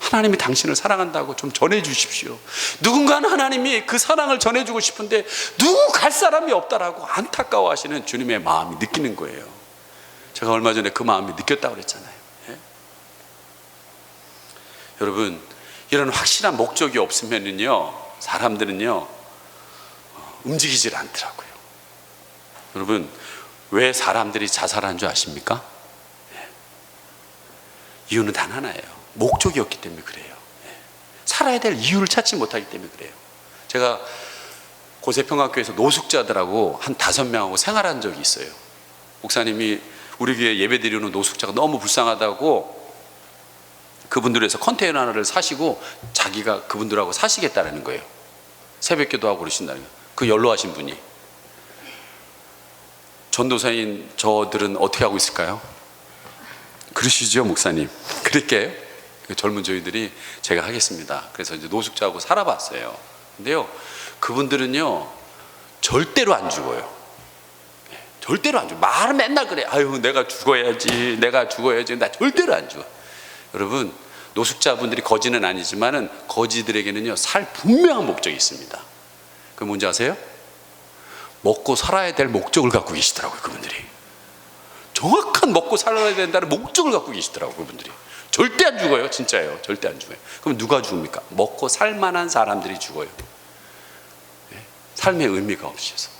하나님이 당신을 사랑한다고 좀 전해 주십시오. 누군가는 하나님이 그 사랑을 전해주고 싶은데 누구 갈 사람이 없다라고 안타까워 하시는 주님의 마음이 느끼는 거예요. 제가 얼마 전에 그 마음이 느꼈다고 그랬잖아요. 예? 여러분 이런 확실한 목적이 없으면요 사람들은요 움직이질 않더라고요. 여러분 왜 사람들이 자살한 줄 아십니까? 예. 이유는 단 하나예요. 목적이 없기 때문에 그래요. 예. 살아야 될 이유를 찾지 못하기 때문에 그래요. 제가 고세평학교에서 노숙자들하고 한 5명하고 생활한 적이 있어요. 목사님이 우리 교회 예배드리는 노숙자가 너무 불쌍하다고 그분들에서 컨테이너 하나를 사시고 자기가 그분들하고 사시겠다는 거예요. 새벽기도 하고 그러신다는 거예요. 그 연로하신 분이. 전도사인 저들은 어떻게 하고 있을까요? 그러시죠 목사님? 그럴게요. 젊은 저희들이 제가 하겠습니다. 그래서 이제 노숙자하고 살아봤어요. 근데요 그분들은요 절대로 안 죽어요. 절대로 안 죽어요. 말은 맨날 그래. 아유 내가 죽어야지 나 절대로 안 죽어. 여러분 노숙자분들이 거지는 아니지만은 거지들에게는요 살 분명한 목적이 있습니다. 그게 뭔지 아세요? 먹고 살아야 될 목적을 갖고 계시더라고요. 그분들이 정확한 먹고 살아야 된다는 목적을 갖고 계시더라고요. 그분들이 절대 안 죽어요. 진짜예요. 절대 안 죽어요. 그럼 누가 죽습니까? 먹고 살만한 사람들이 죽어요. 삶의 의미가 없어서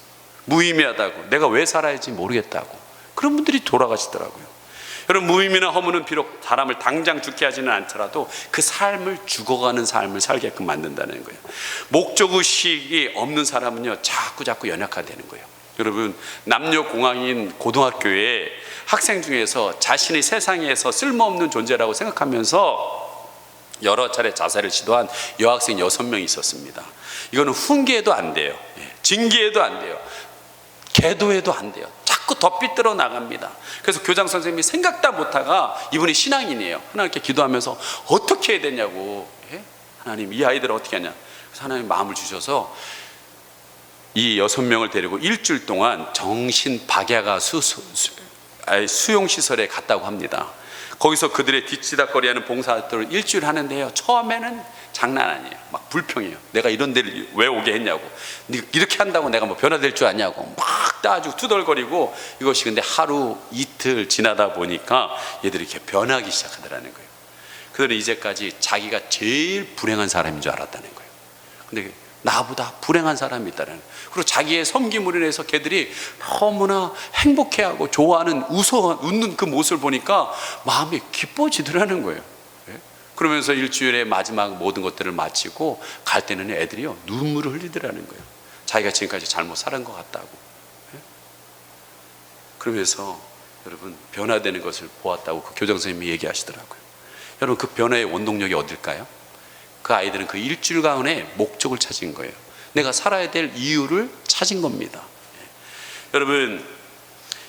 무의미하다고 내가 왜 살아야지 모르겠다고 그런 분들이 돌아가시더라고요. 여러분 무의미나 허무는 비록 사람을 당장 죽게 하지는 않더라도 그 삶을 죽어가는 삶을 살게끔 만든다는 거예요. 목적의식이 없는 사람은요 자꾸 연약화되는 거예요. 여러분 남녀공학인 고등학교에 학생 중에서 자신이 세상에서 쓸모없는 존재라고 생각하면서 여러 차례 자살을 시도한 여학생 6명이 있었습니다. 이거는 훈계해도 안 돼요. 징계해도 안 돼요. 계도해도 안 돼요. 자꾸 더 삐뚤어 나갑니다. 그래서 교장 선생님이 생각도 못하가 이분이 신앙인이에요. 하나님께 기도하면서 어떻게 해야 되냐고. 하나님 이 아이들을 어떻게 하냐. 그래서 하나님 마음을 주셔서 이 6명을 데리고 일주일 동안 정신박야가 수용시설에 갔다고 합니다. 거기서 그들의 뒤치다거리하는 봉사활동을 일주일 하는데요 처음에는 장난 아니에요. 막 불평해요. 내가 이런 데를 왜 오게 했냐고. 이렇게 한다고 내가 뭐 변화될 줄 아냐고 막 따지고 투덜거리고 이것이 근데 하루 이틀 지나다 보니까 얘들이 이렇게 변하기 시작하더라는 거예요. 그들은 이제까지 자기가 제일 불행한 사람인 줄 알았다는 거예요. 근데 나보다 불행한 사람이 있다는 거예요. 그리고 자기의 섬김으로 인해서 걔들이 너무나 행복해하고 좋아하는 웃는 그 모습을 보니까 마음이 기뻐지더라는 거예요. 그러면서 일주일의 마지막 모든 것들을 마치고 갈 때는 애들이요 눈물을 흘리더라는 거예요. 자기가 지금까지 잘못 살은 것 같다고. 그러면서 여러분 변화되는 것을 보았다고 그 교장 선생님이 얘기하시더라고요. 여러분 그 변화의 원동력이 어딜까요? 그 아이들은 그 일주일간의 목적을 찾은 거예요. 내가 살아야 될 이유를 찾은 겁니다. 여러분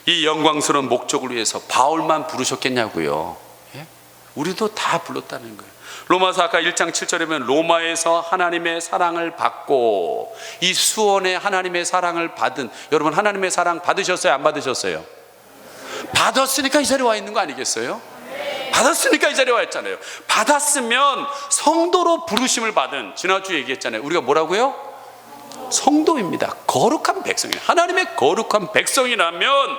이 영광스러운 목적을 위해서 바울만 부르셨겠냐고요. 우리도 다 불렀다는 거예요. 로마서 아까 1장 7절에 보면 로마에서 하나님의 사랑을 받고 이 수원에 하나님의 사랑을 받은 여러분 하나님의 사랑 받으셨어요? 안 받으셨어요? 받았으니까 이 자리에 와 있는 거 아니겠어요? 받았으니까 이 자리에 와 있잖아요. 받았으면 성도로 부르심을 받은, 지난주에 얘기했잖아요. 우리가 뭐라고요? 성도입니다. 거룩한 백성이에요. 하나님의 거룩한 백성이라면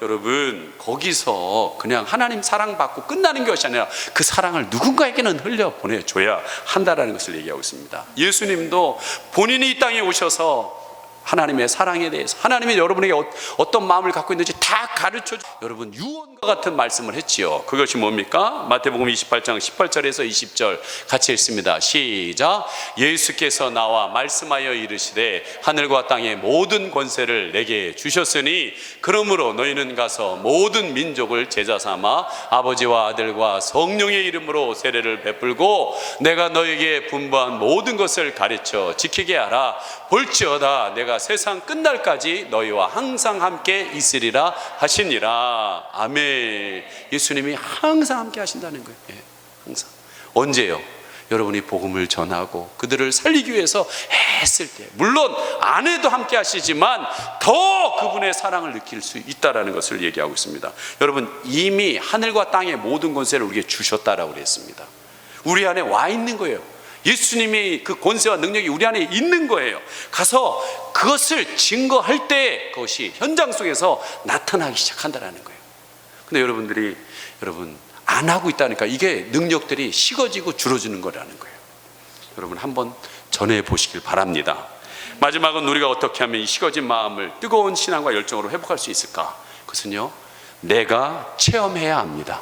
여러분, 거기서 그냥 하나님 사랑받고 끝나는 것이 아니라 그 사랑을 누군가에게는 흘려보내줘야 한다는 것을 얘기하고 있습니다. 예수님도 본인이 이 땅에 오셔서 하나님의 사랑에 대해서, 하나님이 여러분에게 어떤 마음을 갖고 있는지 다 가르쳐 여러분, 유언과 같은 말씀을 했지요. 그것이 뭡니까? 마태복음 28장 18절에서 20절 같이 읽습니다. 시작. 예수께서 나와 말씀하여 이르시되 하늘과 땅의 모든 권세를 내게 주셨으니 그러므로 너희는 가서 모든 민족을 제자 삼아 아버지와 아들과 성령의 이름으로 세례를 베풀고 내가 너에게 분부한 모든 것을 가르쳐 지키게 하라. 볼지어다 내가 세상 끝날까지 너희와 항상 함께 있으리라 하시니라. 아멘. 예수님이 항상 함께 하신다는 거예요. 예, 항상. 언제요? 여러분이 복음을 전하고 그들을 살리기 위해서 했을 때, 물론 안 해도 함께 하시지만 더 그분의 사랑을 느낄 수 있다는 것을 얘기하고 있습니다. 여러분, 이미 하늘과 땅의 모든 권세를 우리에게 주셨다라고 그랬습니다. 우리 안에 와 있는 거예요. 예수님이 그 권세와 능력이 우리 안에 있는 거예요. 가서 그것을 증거할 때 그것이 현장 속에서 나타나기 시작한다는 거예요. 근데 여러분들이 안 하고 있다니까 이게 능력들이 식어지고 줄어드는 거라는 거예요. 여러분, 한번 전해 보시길 바랍니다. 마지막은 우리가 어떻게 하면 이 식어진 마음을 뜨거운 신앙과 열정으로 회복할 수 있을까? 그것은요, 내가 체험해야 합니다.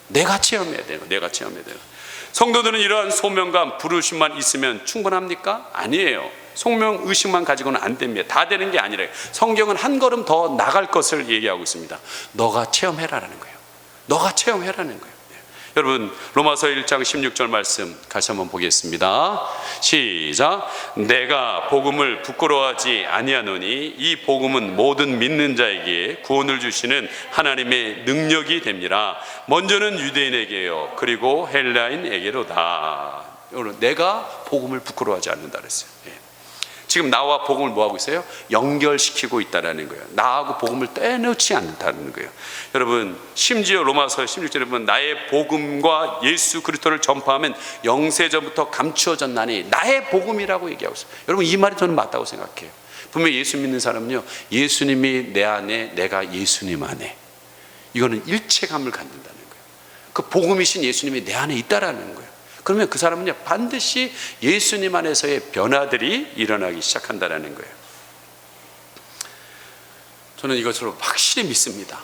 내가 체험해야 돼요. 내가 체험해야 돼요. 성도들은 이러한 소명과 부르심만 있으면 충분합니까? 아니에요. 소명 의식만 가지고는 안 됩니다. 다 되는 게 아니라요. 성경은 한 걸음 더 나갈 것을 얘기하고 있습니다. 너가 체험해라라는 거예요. 너가 체험해라는 거예요. 여러분, 로마서 1장 16절 말씀 같이 한번 보겠습니다. 시작. 내가 복음을 부끄러워하지 아니하노니 이 복음은 모든 믿는 자에게 구원을 주시는 하나님의 능력이 됩니다. 먼저는 유대인에게요, 그리고 헬라인에게로다. 여러분, 내가 복음을 부끄러워하지 않는다 그랬어요. 지금 나와 복음을 뭐하고 있어요? 연결시키고 있다는 거예요. 나하고 복음을 떼놓지 않는다는 거예요. 여러분, 심지어 로마서 16절에 보면 나의 복음과 예수 그리스도를 전파하면 영세전부터 감추어졌나니 나의 복음이라고 얘기하고 있어요. 여러분, 이 말이 저는 맞다고 생각해요. 분명히 예수 믿는 사람은요, 예수님이 내 안에, 내가 예수님 안에, 이거는 일체감을 갖는다는 거예요. 그 복음이신 예수님이 내 안에 있다라는 거예요. 그러면 그 사람은요, 반드시 예수님 안에서의 변화들이 일어나기 시작한다는 거예요. 저는 이것으로 확실히 믿습니다.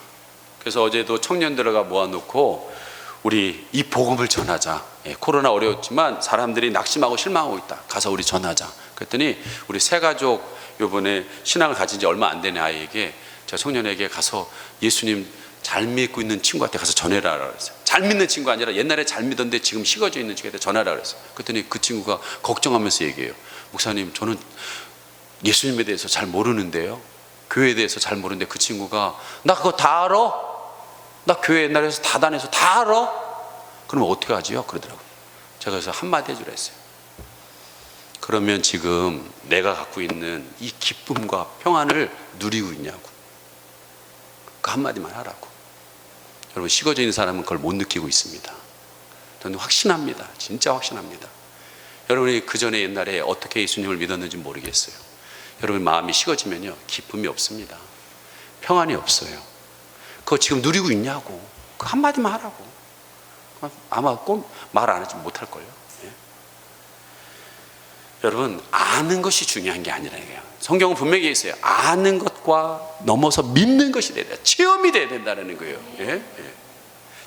그래서 어제도 청년들과 모아놓고 우리 이 복음을 전하자. 코로나 어려웠지만 사람들이 낙심하고 실망하고 있다. 가서 우리 전하자. 그랬더니 우리 세 가족 이번에 신앙을 가진 지 얼마 안 된 아이에게, 제가 청년에게 가서 예수님 잘 믿고 있는 친구한테 가서 전해라 그랬어요. 잘 믿는 친구가 아니라 옛날에 잘 믿었는데 지금 식어져 있는 친구한테 전하라 그랬어요. 그랬더니 그 친구가 걱정하면서 얘기해요. 목사님, 저는 예수님에 대해서 잘 모르는데요, 교회에 대해서 잘 모르는데 그 친구가 나 그거 다 알아? 나 교회 옛날에서 다 다녀서 다 알아? 그러면 어떻게 하지요? 그러더라고요. 제가 그래서 한마디 해주라 했어요. 그러면 지금 내가 갖고 있는 이 기쁨과 평안을 누리고 있냐고. 그 한마디만 하라고. 여러분, 식어져 있는 사람은 그걸 못 느끼고 있습니다. 저는 확신합니다. 진짜 확신합니다. 여러분이 그 전에 옛날에 어떻게 예수님을 믿었는지 모르겠어요. 여러분 마음이 식어지면요, 기쁨이 없습니다. 평안이 없어요. 그거 지금 누리고 있냐고. 그 한마디만 하라고. 아마 꼭 말 안 하지 못할걸요. 예? 여러분, 아는 것이 중요한 게 아니라요. 성경은 분명히 있어요. 아는 것과 넘어서 믿는 것이 돼야 돼요. 체험이 돼야 된다는 거예요. 예?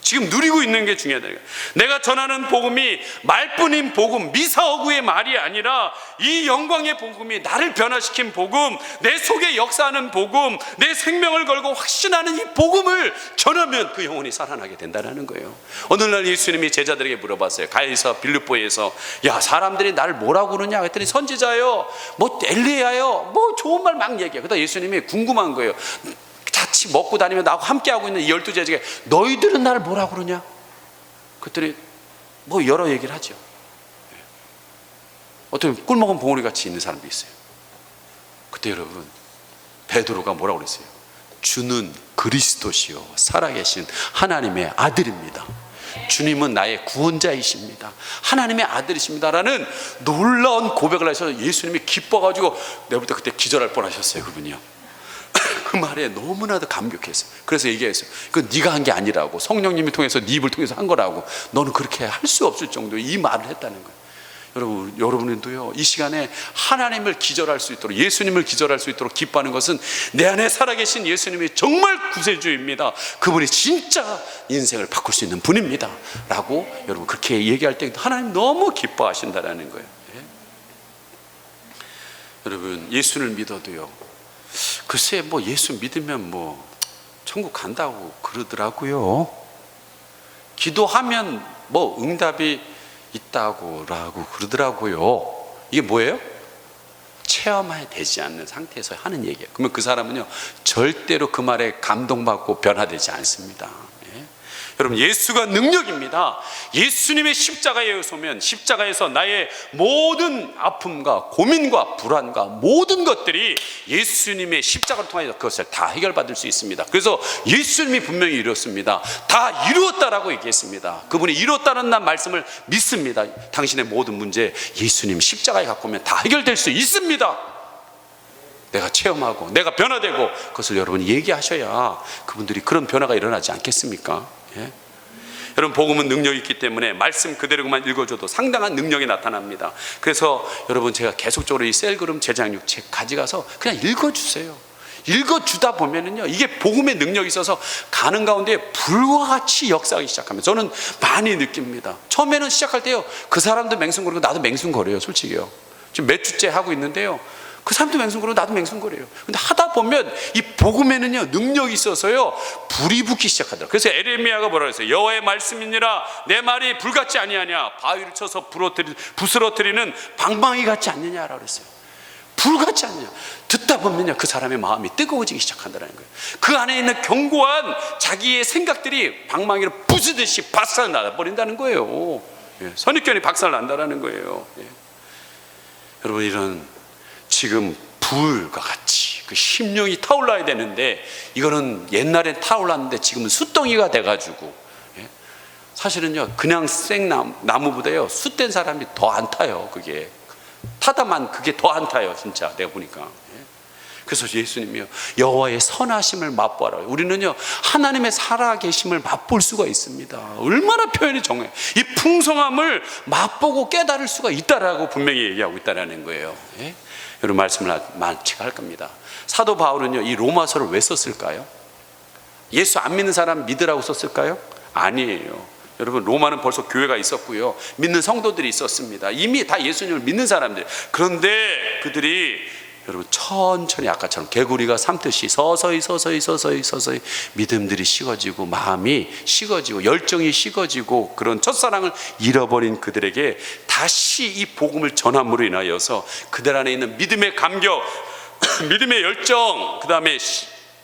지금 누리고 있는 게 중요하다는 거예요. 내가 전하는 복음이 말뿐인 복음, 미사어구의 말이 아니라 이 영광의 복음이 나를 변화시킨 복음, 내 속에 역사하는 복음, 내 생명을 걸고 확신하는 이 복음을 전하면 그 영혼이 살아나게 된다는 거예요. 어느 날 예수님이 제자들에게 물어봤어요. 가이사 빌립보에서, 야, 사람들이 나를 뭐라고 그러냐 했더니 선지자요, 뭐 엘리야요, 뭐 좋은 말 막 얘기해요. 그러다 예수님이 궁금한 거예요. 같이 먹고 다니면 나하고 함께하고 있는 이 12제자에게 너희들은 나를 뭐라고 그러냐? 그랬더니 뭐 여러 얘기를 하죠. 어떻게 꿀 먹은 봉우리 같이 있는 사람도 있어요. 그때 여러분, 베드로가 뭐라고 그랬어요? 주는 그리스도시요 살아계신 하나님의 아들입니다. 주님은 나의 구원자이십니다. 하나님의 아들이십니다라는 놀라운 고백을 하셔서 예수님이 기뻐가지고 내부터 그때 기절할 뻔하셨어요. 그분이요. 그 말에 너무나도 감격했어요. 그래서 얘기했어요. 그건 네가 한 게 아니라고, 성령님이 통해서 네 입을 통해서 한 거라고. 너는 그렇게 할 수 없을 정도로 이 말을 했다는 거예요. 여러분들도요, 이 시간에 하나님을 기절할 수 있도록, 예수님을 기절할 수 있도록 기뻐하는 것은 내 안에 살아계신 예수님이 정말 구세주입니다. 그분이 진짜 인생을 바꿀 수 있는 분입니다 라고 여러분 그렇게 얘기할 때 하나님 너무 기뻐하신다는 거예요. 예? 여러분, 예수를 믿어도요, 글쎄 뭐 예수 믿으면 뭐 천국 간다고 그러더라고요. 기도하면 뭐 응답이 있다고 라고 그러더라고요. 이게 뭐예요? 체험해야 되지 않는 상태에서 하는 얘기예요. 그러면 그 사람은요 절대로 그 말에 감동받고 변화되지 않습니다. 예? 여러분, 예수가 능력입니다. 예수님의 십자가에 의해서면 십자가에서 나의 모든 아픔과 고민과 불안과 모든 것들이 예수님의 십자가를 통해서 그것을 다 해결받을 수 있습니다. 그래서 예수님이 분명히 이뤘습니다. 다 이루었다라고 얘기했습니다. 그분이 이뤘다는 말씀을 믿습니다. 당신의 모든 문제 예수님 십자가에 갖고 오면 다 해결될 수 있습니다. 내가 체험하고 내가 변화되고 그것을 여러분이 얘기하셔야 그분들이 그런 변화가 일어나지 않겠습니까? 예? 여러분, 복음은 능력이 있기 때문에 말씀 그대로만 읽어줘도 상당한 능력이 나타납니다. 그래서 여러분, 제가 계속적으로 이 셀그룹 제작육 책 가져가서 그냥 읽어주세요. 읽어주다 보면은요, 이게 복음의 능력이 있어서 가는 가운데 불과 같이 역사하기 시작합니다. 저는 많이 느낍니다. 처음에는 시작할 때요, 그 사람도 맹숭거리고 나도 맹숭거려요. 솔직히요. 지금 몇 주째 하고 있는데요, 그 사람도 맹숭거리고 나도 맹숭거려요. 근데 하다 보면 이 복음에는요 능력이 있어서요 불이 붙기 시작하더라고요. 그래서 에레미야가 뭐라 그랬어요? 여호와의 말씀이니라 내 말이 불같지 아니하냐, 바위를 쳐서 부스러뜨리는 방망이 같지 않느냐라고 그랬어요. 불같지 않느냐. 듣다 보면요 그 사람의 마음이 뜨거워지기 시작한다는 거예요. 그 안에 있는 견고한 자기의 생각들이 방망이로 부수듯이 박살 나버린다는 거예요. 예, 선입견이 박살 난다는 거예요. 예. 여러분, 이런 지금 불과 같이 그 심령이 타올라야 되는데 이거는 옛날엔 타올랐는데 지금은 숯덩이가 돼가지고, 예? 사실은요 그냥 생나무보다요 숯된 사람이 더 안 타요. 그게 타다만 그게 더 안 타요. 진짜 내가 보니까. 예? 그래서 예수님이요 여호와의 선하심을 맛보아라. 우리는요 하나님의 살아계심을 맛볼 수가 있습니다. 얼마나 표현이 정해요. 이 풍성함을 맛보고 깨달을 수가 있다라고 분명히 얘기하고 있다는 거예요. 예? 여러분, 말씀을 마치할 겁니다. 사도 바울은요 이 로마서를 왜 썼을까요? 예수 안 믿는 사람 믿으라고 썼을까요? 아니에요. 여러분, 로마는 벌써 교회가 있었고요, 믿는 성도들이 있었습니다. 이미 다 예수님을 믿는 사람들. 그런데 그들이 여러분 천천히 아까처럼 개구리가 삼듯이 서서히 믿음들이 식어지고 마음이 식어지고 열정이 식어지고 그런 첫사랑을 잃어버린 그들에게 다시 이 복음을 전함으로 인하여서 그들 안에 있는 믿음의 감격, 믿음의 열정, 그 다음에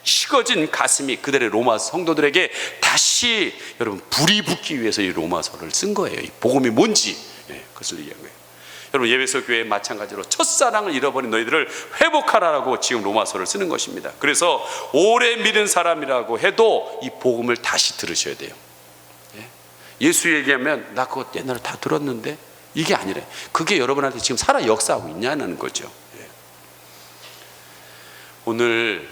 식어진 가슴이 그들의 로마 성도들에게 다시 여러분 불이 붙기 위해서 이 로마서를 쓴 거예요. 이 복음이 뭔지, 예, 그것을 얘기한 거예요. 여러분, 예배소 교회 마찬가지로 첫사랑을 잃어버린 너희들을 회복하라라고 지금 로마서를 쓰는 것입니다. 그래서 오래 믿은 사람이라고 해도 이 복음을 다시 들으셔야 돼요. 예? 예수 얘기하면 나 그거 옛날에 다 들었는데 이게 아니래. 그게 여러분한테 지금 살아 역사하고 있냐는 거죠. 예. 오늘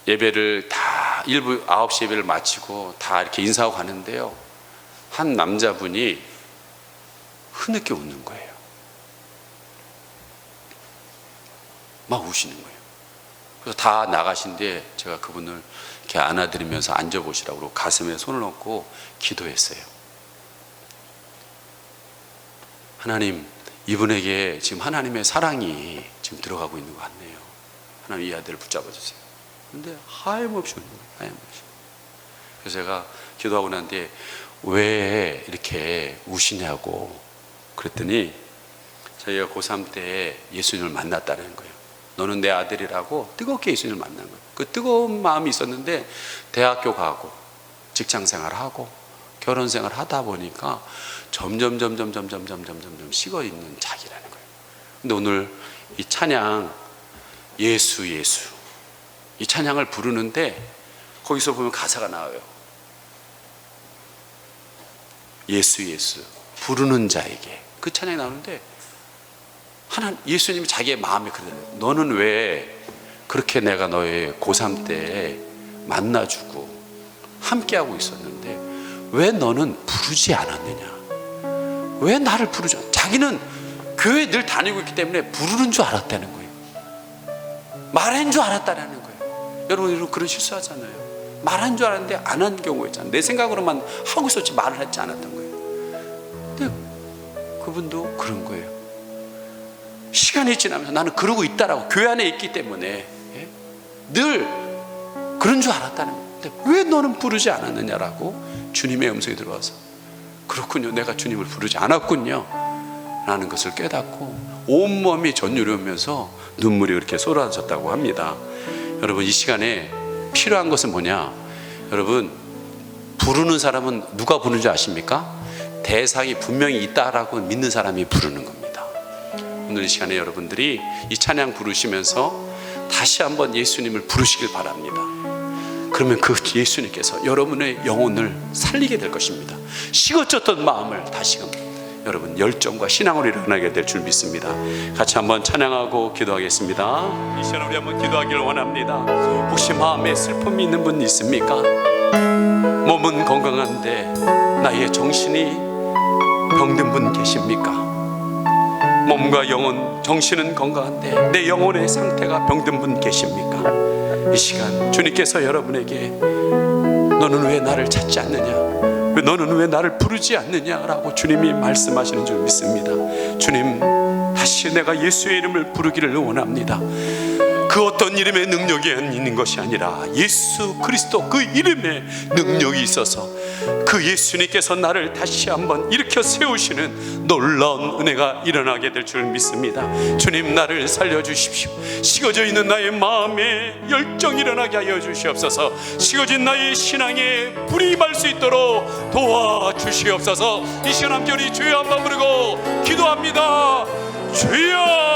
예배를 다 일부 9시 예배를 마치고 다 이렇게 인사하고 가는데요, 한 남자분이 흐느껴 웃는 거예요. 막 우시는 거예요. 그래서 다 나가신 뒤에 제가 그분을 이렇게 안아드리면서 앉아보시라고 그러고 가슴에 손을 얹고 기도했어요. 하나님, 이분에게 지금 하나님의 사랑이 지금 들어가고 있는 것 같네요. 하나님, 이 아들을 붙잡아 주세요. 근데 하염없이 우는 거예요. 하염없이. 그래서 제가 기도하고 난 뒤에 왜 이렇게 우시냐고 그랬더니 저희가 고3 때 예수님을 만났다는 거예요. 너는 내 아들이라고 뜨겁게 예수님을 만난 거예요. 그 뜨거운 마음이 있었는데 대학교 가고 직장생활하고 결혼생활 하다 보니까 점점 식어 있는 자기라는 거예요. 근데 오늘 이 찬양 예수 이 찬양을 부르는데 거기서 보면 가사가 나와요. 예수 예수 부르는 자에게, 그 찬양이 나오는데 예수님이 자기의 마음에 그러잖아요. 너는 왜 그렇게 내가 너의 고3 때 만나주고 함께하고 있었는데 왜 너는 부르지 않았느냐, 왜 나를 부르지 않았느냐. 자기는 교회 늘 다니고 있기 때문에 부르는 줄 알았다는 거예요. 말한 줄 알았다는 거예요. 여러분 그런 실수하잖아요. 말한 줄 알았는데 안 한 경우가 있잖아요. 내 생각으로만 하고 있었지 말을 하지 않았던 거예요. 근데 그분도 그런 거예요. 시간이 지나면서 나는 그러고 있다라고, 교회 안에 있기 때문에 늘 그런 줄 알았다는 거예요. 근데 왜 너는 부르지 않았느냐라고 주님의 음성이 들어와서, 그렇군요, 내가 주님을 부르지 않았군요 라는 것을 깨닫고 온몸이 전율이 오면서 눈물이 그렇게 쏟아졌다고 합니다. 여러분 이 시간에 필요한 것은 뭐냐, 여러분 부르는 사람은 누가 부르는지 아십니까? 대상이 분명히 있다라고 믿는 사람이 부르는 겁니다. 오늘 이 시간에 여러분들이 이 찬양 부르시면서 다시 한번 예수님을 부르시길 바랍니다. 그러면 그 예수님께서 여러분의 영혼을 살리게 될 것입니다. 식어졌던 마음을 다시금 여러분 열정과 신앙으로 일어나게 될 줄 믿습니다. 같이 한번 찬양하고 기도하겠습니다. 이 시간 우리 한번 기도하기를 원합니다. 혹시 마음에 슬픔이 있는 분 있습니까? 몸은 건강한데 나의 정신이 병든 분 계십니까? 몸과 영혼, 정신은 건강한데 내 영혼의 상태가 병든 분 계십니까? 이 시간 주님께서 여러분에게 너는 왜 나를 찾지 않느냐, 너는 왜 나를 부르지 않느냐라고 주님이 말씀하시는 줄 믿습니다. 주님, 다시 내가 예수의 이름을 부르기를 원합니다. 그 어떤 이름의 능력이 있는 것이 아니라 예수 그리스도 그 이름에 능력이 있어서 그 예수님께서 나를 다시 한번 일으켜 세우시는 놀라운 은혜가 일어나게 될 줄 믿습니다. 주님, 나를 살려주십시오. 식어져 있는 나의 마음에 열정이 일어나게 하여 주시옵소서. 식어진 나의 신앙에 불이 발 수 있도록 도와주시옵소서. 이 시간 함께 우리 주여 한번 부르고 기도합니다. 주여